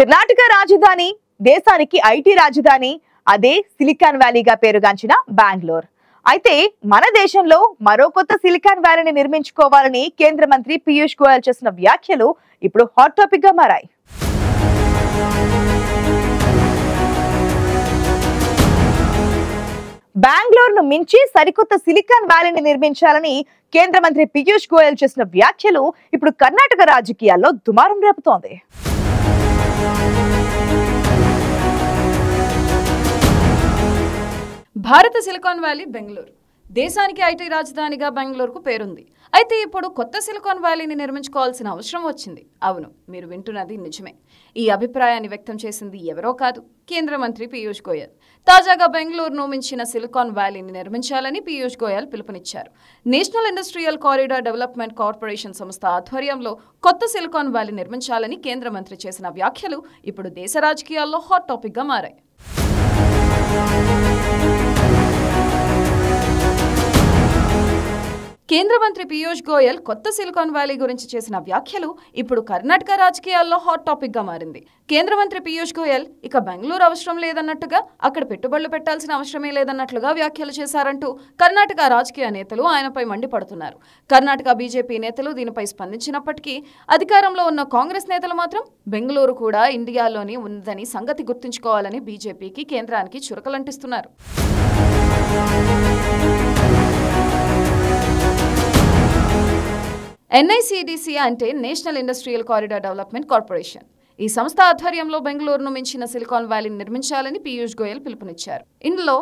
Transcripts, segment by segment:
కర్ణాటక రాజధాని దేశానికి ఐటీ రాజధాని అదే సిలికాన్ వ్యాలీగా పేరుగాంచిన బెంగళూరు. అయితే మన దేశంలో మరో కొత్త సిలికాన్ వ్యాలీని నిర్మించుకోవాలని కేంద్ర మంత్రి పీయూష్ గోయల్ చేసిన వ్యాఖ్యలు ఇప్పుడు హాట్ టాపిక్ గా మారాయి. బెంగళూరును మించి సరికొత్త సిలికాన్ వ్యాలీని నిర్మించాలని కేంద్ర మంత్రి పీయూష్ గోయల్ చేసిన వ్యాఖ్యలు ఇప్పుడు కర్ణాటక రాజకీయాల్లో దుమారం రేపుతోంది. భారత సిలికాన్ వ్యాలీ బెంగళూరు దేశానికి ఐటీ రాజధానిగా బెంగళూరుకు పేరుంది. అయితే ఇప్పుడు కొత్త సిలికాన్ వ్యాలీని నిర్మించుకోవాల్సిన అవసరం వచ్చింది. అవును, మీరు వింటున్నది నిజమే. ఈ అభిప్రాయాన్ని వ్యక్తం చేసింది ఎవరో కాదు, కేంద్ర మంత్రి పీయూష్ గోయల్. తాజాగా బెంగళూరును మించిన సిలికాన్ వ్యాలీని నిర్మించాలని పీయూష్ గోయల్ పిలుపునిచ్చారు. National industrial corridor development corporation సంస్థ ఆధ్వర్యంలో కొత్త సిలికాన్ వ్యాలీ నిర్మించాలని కేంద్ర మంత్రి చేసిన వ్యాఖ్యలు ఇప్పుడు దేశ రాజకీయాల్లో హాట్ టాపిక్ గా మారాయి. కేంద్ర మంత్రి పీయూష్ గోయల్ కొత్త సిలికాన్ వ్యాలీ గురించి చేసిన వ్యాఖ్యలు ఇప్పుడు కర్ణాటక రాజకీయాల్లో హాట్ టాపిక్ గా మారింది. కేంద్ర మంత్రి పీయూష్ గోయల్ ఇక బెంగళూరు అవసరం లేదన్నట్టుగా, అక్కడ పెట్టుబడులు పెట్టాల్సిన అవసరమే లేదన్నట్లుగా వ్యాఖ్యలు చేశారంటూ కర్ణాటక రాజకీయ నేతలు ఆయనపై మండిపడుతున్నారు. కర్ణాటక బీజేపీ నేతలు దీనిపై స్పందించినప్పటికీ అధికారంలో ఉన్న కాంగ్రెస్ నేతలు మాత్రం బెంగళూరు కూడా ఇండియాలోని ఉందని సంగతి గుర్తుంచుకోవాలని బీజేపీకి కేంద్రానికి చురకలంటిస్తున్నారు. ఎన్ఐసిడిసి అంటే national industrial corridor development corporation. ఈ సంస్థ ఆధ్వర్యంలో బెంగళూరును మించిన సిలికాన్ వ్యాలీని నిర్మించాలని పీయూష్ గోయల్ పిలుపునిచ్చారు. ఇందులో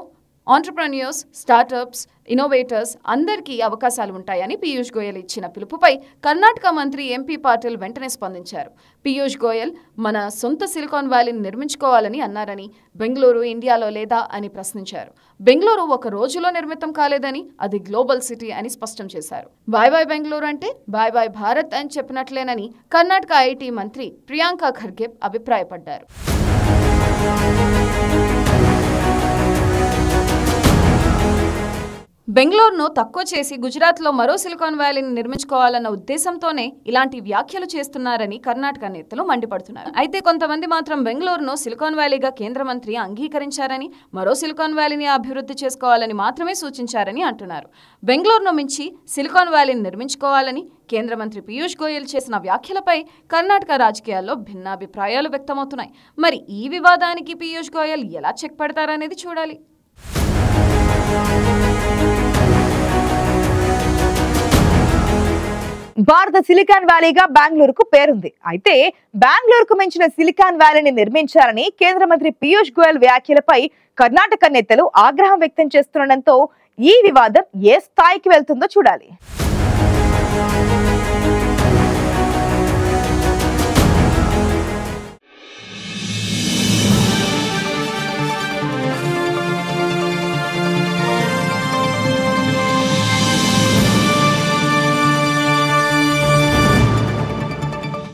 ఆంటర్‌ప్రెన్యూర్స్, స్టార్టప్స్, ఇన్నోవేటర్స్ అందరికీ అవకాశాలు ఉంటాయని పీయూష్ గోయల్ ఇచ్చిన పిలుపుపై కర్ణాటక మంత్రి ఎంపీ పాటిల్ వెంటనే స్పందించారు. పీయూష్ గోయల్ మన సొంత సిలికాన్ వ్యాలీని నిర్మించుకోవాలని అన్నారని, బెంగళూరు ఇండియాలో లేదా అని ప్రశ్నించారు. బెంగళూరు ఒక రోజులో నిర్మితం కాలేదని, అది గ్లోబల్ సిటీ అని స్పష్టం చేశారు. బాయ్ బాయ్ బెంగళూరు అంటే బాయ్ బాయ్ భారత్ అని చెప్పినట్లేనని కర్ణాటక ఐటీ మంత్రి ప్రియాంక ఖర్గే అభిప్రాయపడ్డారు. బెంగళూరును తక్కువ చేసి గుజరాత్లో మరో సిలికాన్ వ్యాలీని నిర్మించుకోవాలన్న ఉద్దేశంతోనే ఇలాంటి వ్యాఖ్యలు చేస్తున్నారని కర్ణాటక నేతలు మండిపడుతున్నారు. అయితే కొంతమంది మాత్రం బెంగళూరును సిలికాన్ వ్యాలీగా కేంద్ర మంత్రి అంగీకరించారని, మరో సిలికాన్ వ్యాలీని అభివృద్ధి చేసుకోవాలని మాత్రమే సూచించారని అంటున్నారు. బెంగళూరును మించి సిలికాన్ వ్యాలీని నిర్మించుకోవాలని కేంద్ర మంత్రి పీయూష్ గోయల్ చేసిన వ్యాఖ్యలపై కర్ణాటక రాజకీయాల్లో భిన్నాభిప్రాయాలు వ్యక్తమవుతున్నాయి. మరి ఈ వివాదానికి పీయూష్ గోయల్ ఎలా చెక్ పెడతారనేది చూడాలి. భారత సిలికాన్ వ్యాలీగా బెంగళూరుకు పేరుంది. అయితే బెంగళూరుకు మించిన సిలికాన్ వ్యాలీని నిర్మించాలని కేంద్ర మంత్రి పీయూష్ గోయల్ వ్యాఖ్యలపై కర్ణాటక నేతలు ఆగ్రహం వ్యక్తం చేస్తుండటంతో ఈ వివాదం ఏ స్థాయికి వెళ్తుందో చూడాలి.